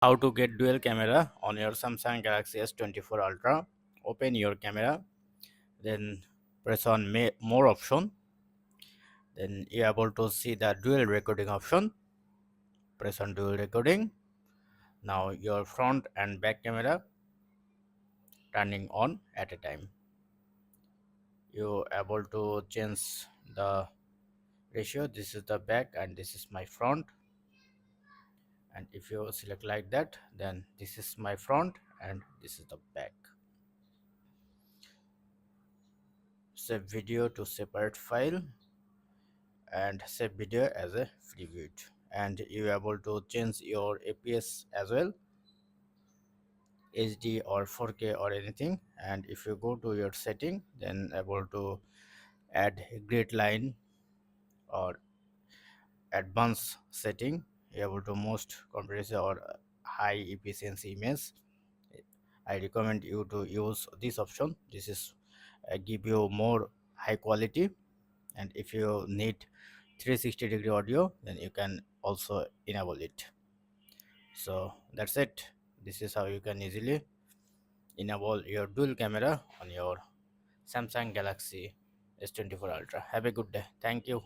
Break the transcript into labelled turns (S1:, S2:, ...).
S1: How to get dual camera on your Samsung Galaxy S24 Ultra. Open your camera, then press on more option, then you are able to see the dual recording option. Press on dual recording. Now your front and back camera turning on at a time. You are able to change the ratio. This is the back and this is my front, and if you select like that, then this is my front and this is the back. Save video to separate file and save video as a preview, and you are able to change your APS as well, HD or 4K or anything. And if you go to your setting, then able to add grid line or advanced setting. You're able to most compressive or high efficiency image. I recommend you to use this option. This is give you more high quality. And if you need 360-degree audio, then you can also enable it. So that's it. This is how you can easily enable your dual camera on your Samsung Galaxy S24 Ultra. Have a good day. Thank you.